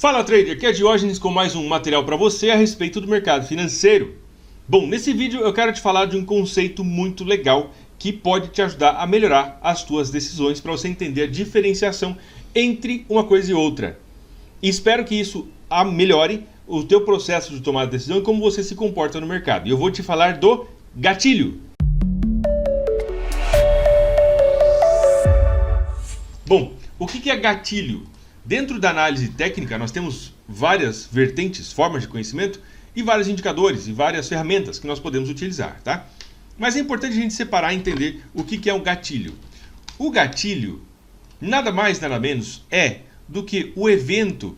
Fala trader, aqui é Diógenes com mais um material para você a respeito do mercado financeiro. Bom, nesse vídeo eu quero te falar de um conceito muito legal que pode te ajudar a melhorar as tuas decisões para você entender a diferenciação entre uma coisa e outra. E espero que isso melhore o teu processo de tomar decisão e como você se comporta no mercado. E eu vou te falar do gatilho. Bom, o que é gatilho? Dentro da análise técnica, nós temos várias vertentes, formas de conhecimento e vários indicadores e várias ferramentas que nós podemos utilizar, tá? Mas é importante a gente separar e entender o que é um gatilho. O gatilho, nada mais, nada menos, é do que o evento,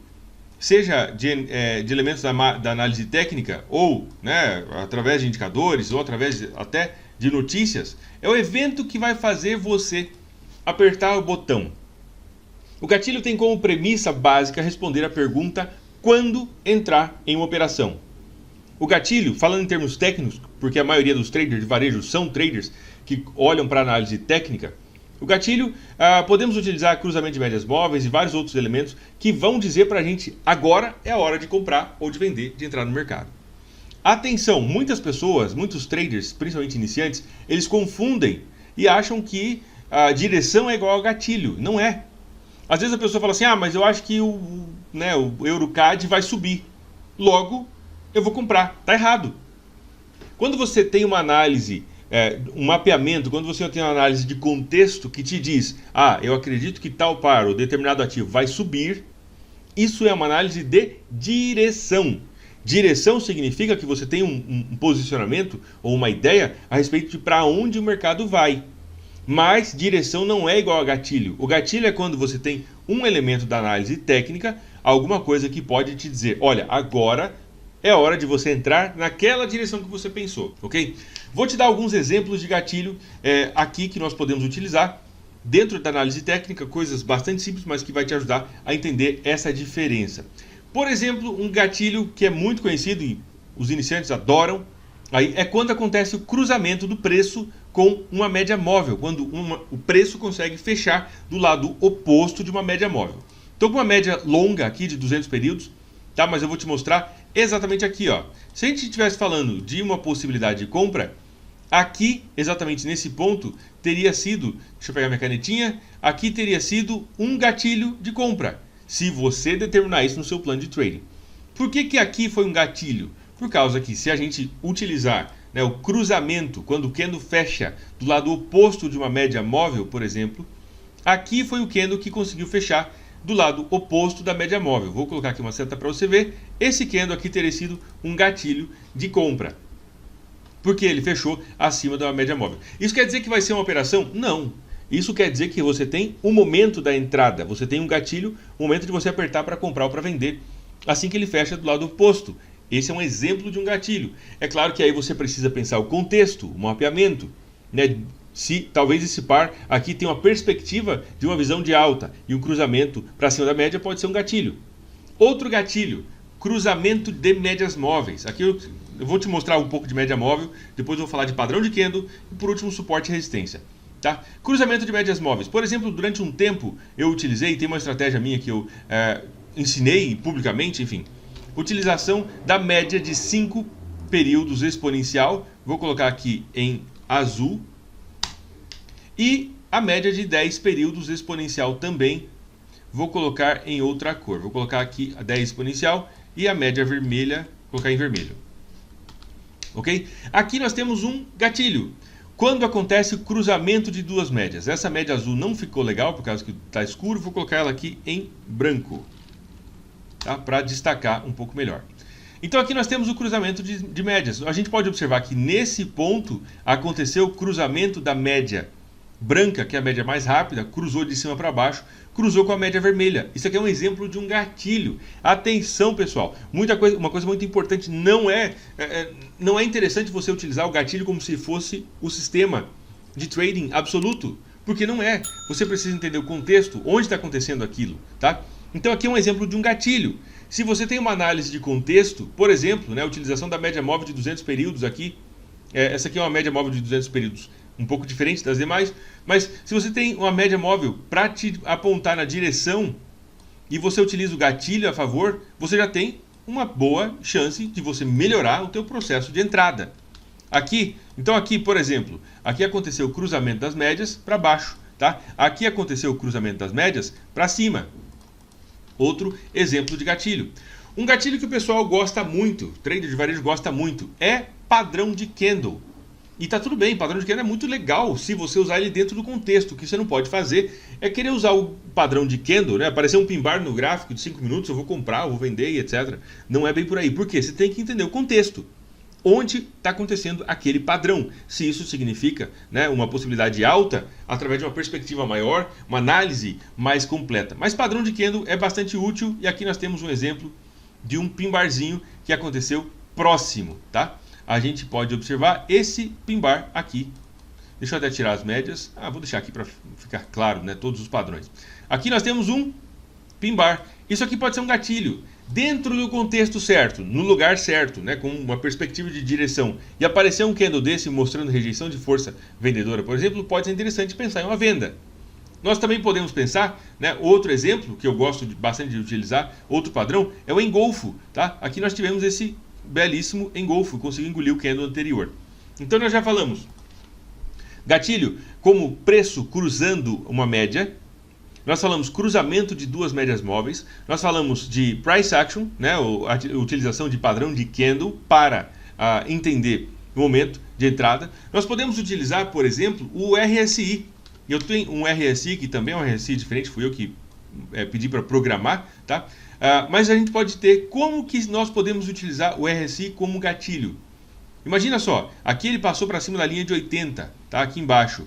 seja de elementos da análise técnica ou através de indicadores ou através até de notícias, é o evento que vai fazer você apertar o botão. O gatilho tem como premissa básica responder a pergunta quando entrar em uma operação. O gatilho, falando em termos técnicos, porque a maioria dos traders de varejo são traders que olham para a análise técnica, o gatilho, podemos utilizar cruzamento de médias móveis e vários outros elementos que vão dizer para a gente agora é a hora de comprar ou de vender, de entrar no mercado. Atenção, muitas pessoas, muitos traders, principalmente iniciantes, eles confundem e acham que a direção é igual ao gatilho. Não é. Às vezes a pessoa fala assim, mas eu acho que o EuroCAD vai subir. Logo, eu vou comprar. Está errado. Quando você tem uma análise, um mapeamento, quando você tem uma análise de contexto que te diz, eu acredito que tal par ou determinado ativo vai subir, isso é uma análise de direção. Direção significa que você tem um posicionamento ou uma ideia a respeito de para onde o mercado vai. Mas direção não é igual a gatilho. O gatilho é quando você tem um elemento da análise técnica, alguma coisa que pode te dizer, olha, agora é hora de você entrar naquela direção que você pensou, ok? Vou te dar alguns exemplos de gatilho aqui que nós podemos utilizar dentro da análise técnica, coisas bastante simples, mas que vai te ajudar a entender essa diferença. Por exemplo, um gatilho que é muito conhecido e os iniciantes adoram, aí é quando acontece o cruzamento do preço com uma média móvel, quando o preço consegue fechar do lado oposto de uma média móvel. Estou com uma média longa aqui de 200 períodos, tá? Mas eu vou te mostrar exatamente aqui. Se a gente estivesse falando de uma possibilidade de compra, aqui, exatamente nesse ponto, teria sido, deixa eu pegar minha canetinha, aqui teria sido um gatilho de compra, se você determinar isso no seu plano de trading. Por que aqui foi um gatilho? Por causa que se a gente utilizar o cruzamento, quando o candle fecha do lado oposto de uma média móvel, por exemplo, aqui foi o candle que conseguiu fechar do lado oposto da média móvel. Vou colocar aqui uma seta para você ver. Esse candle aqui teria sido um gatilho de compra, porque ele fechou acima da média móvel. Isso quer dizer que vai ser uma operação? Não. Isso quer dizer que você tem um momento da entrada, você tem um gatilho, um momento de você apertar para comprar ou para vender, assim que ele fecha do lado oposto. Esse é um exemplo de um gatilho. É claro que aí você precisa pensar o contexto, o mapeamento, se talvez esse par aqui tenha uma perspectiva de uma visão de alta e um cruzamento para cima da média pode ser um gatilho. Outro gatilho, cruzamento de médias móveis. Aqui eu vou te mostrar um pouco de média móvel, depois eu vou falar de padrão de candle e por último suporte e resistência. Tá? Cruzamento de médias móveis. Por exemplo, durante um tempo eu utilizei, tem uma estratégia minha que eu ensinei publicamente, enfim, utilização da média de 5 períodos exponencial, vou colocar aqui em azul, e a média de 10 períodos exponencial também, vou colocar em outra cor, vou colocar aqui a 10 exponencial e a média vermelha, vou colocar em vermelho. Ok? Aqui nós temos um gatilho, quando acontece o cruzamento de duas médias. Essa média azul não ficou legal, por causa que está escuro, vou colocar ela aqui em branco. Tá? Para destacar um pouco melhor. Então aqui nós temos o cruzamento de médias. A gente pode observar que nesse ponto aconteceu o cruzamento da média branca, que é a média mais rápida, cruzou de cima para baixo, cruzou com a média vermelha. Isso aqui é um exemplo de um gatilho. Atenção, pessoal, uma coisa muito importante, não é interessante você utilizar o gatilho como se fosse o sistema de trading absoluto, porque não é. Você precisa entender o contexto, onde está acontecendo aquilo, tá? Então aqui é um exemplo de um gatilho. Se você tem uma análise de contexto, por exemplo, a utilização da média móvel de 200 períodos aqui, essa aqui é uma média móvel de 200 períodos um pouco diferente das demais, mas se você tem uma média móvel para te apontar na direção e você utiliza o gatilho a favor, você já tem uma boa chance de você melhorar o teu processo de entrada. Então aqui, por exemplo, aqui aconteceu o cruzamento das médias para baixo, tá? Aqui aconteceu o cruzamento das médias para cima. Outro exemplo de gatilho. Um gatilho que o pessoal gosta muito, trader de varejo gosta muito, é padrão de candle. E tá tudo bem, padrão de candle é muito legal se você usar ele dentro do contexto. O que você não pode fazer é querer usar o padrão de candle, né? Aparecer um pin bar no gráfico de 5 minutos, eu vou comprar, eu vou vender e etc. Não é bem por aí. Por quê? Você tem que entender o contexto. Onde está acontecendo aquele padrão. Se isso significa, né, uma possibilidade alta, através de uma perspectiva maior, uma análise mais completa. Mas padrão de candle é bastante útil e aqui nós temos um exemplo de um pin barzinho que aconteceu próximo, tá? A gente pode observar esse pin bar aqui. Deixa eu até tirar as médias. Vou deixar aqui para ficar claro, né, todos os padrões. Aqui nós temos um pin bar. Isso aqui pode ser um gatilho. Dentro do contexto certo, no lugar certo, né, com uma perspectiva de direção, e aparecer um candle desse mostrando rejeição de força vendedora, por exemplo, pode ser interessante pensar em uma venda. Nós também podemos pensar, né, outro exemplo que eu gosto bastante de utilizar, outro padrão, é o engolfo. Tá? Aqui nós tivemos esse belíssimo engolfo, conseguiu engolir o candle anterior. Então nós já falamos gatilho como preço cruzando uma média. Nós falamos cruzamento de duas médias móveis. Nós falamos de price action, né, a utilização de padrão de candle para entender o momento de entrada. Nós podemos utilizar, por exemplo, o RSI. Eu tenho um RSI que também é um RSI diferente, fui eu que pedi para programar, tá? Mas a gente pode ter como que nós podemos utilizar o RSI como gatilho. Imagina só, aqui ele passou para cima da linha de 80, tá? Aqui embaixo.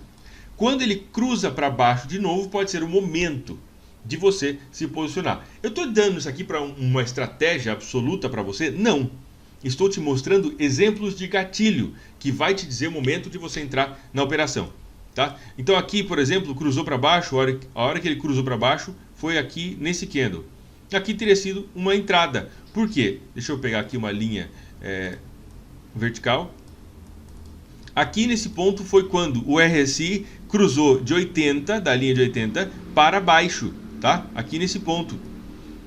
Quando ele cruza para baixo de novo, pode ser o momento de você se posicionar. Eu estou dando isso aqui para uma estratégia absoluta para você? Não. Estou te mostrando exemplos de gatilho, que vai te dizer o momento de você entrar na operação. Tá? Então aqui, por exemplo, cruzou para baixo, a hora que ele cruzou para baixo, foi aqui nesse candle. Aqui teria sido uma entrada. Por quê? Deixa eu pegar aqui uma linha vertical. Aqui nesse ponto foi quando o RSI cruzou de 80, da linha de 80, para baixo, tá? Aqui nesse ponto.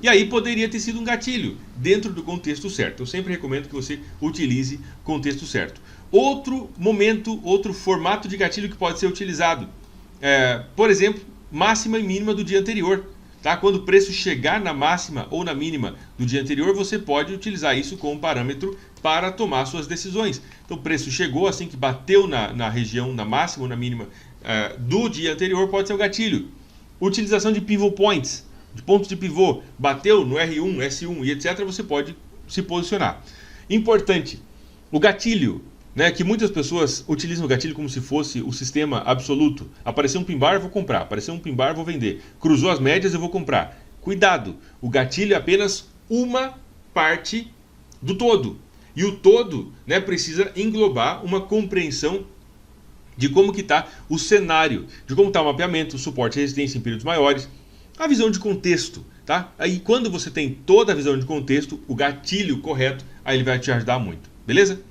E aí poderia ter sido um gatilho, dentro do contexto certo. Eu sempre recomendo que você utilize contexto certo. Outro momento, outro formato de gatilho que pode ser utilizado. Por exemplo, máxima e mínima do dia anterior. Tá? Quando o preço chegar na máxima ou na mínima do dia anterior, você pode utilizar isso como parâmetro para tomar suas decisões. Então o preço chegou, assim que bateu na região, na máxima ou na mínima do dia anterior, pode ser o gatilho. Utilização de pivot points, de pontos de pivô, bateu no R1, S1 e etc., você pode se posicionar. Importante, o gatilho, né, que muitas pessoas utilizam o gatilho como se fosse o sistema absoluto. Apareceu um pin bar, eu vou comprar. Apareceu um pin bar, eu vou vender. Cruzou as médias, eu vou comprar. Cuidado, o gatilho é apenas uma parte do todo. E o todo, né, precisa englobar uma compreensão de como que está o cenário, de como está o mapeamento, o suporte e resistência em períodos maiores, a visão de contexto. Tá? Aí quando você tem toda a visão de contexto, o gatilho correto, aí ele vai te ajudar muito. Beleza?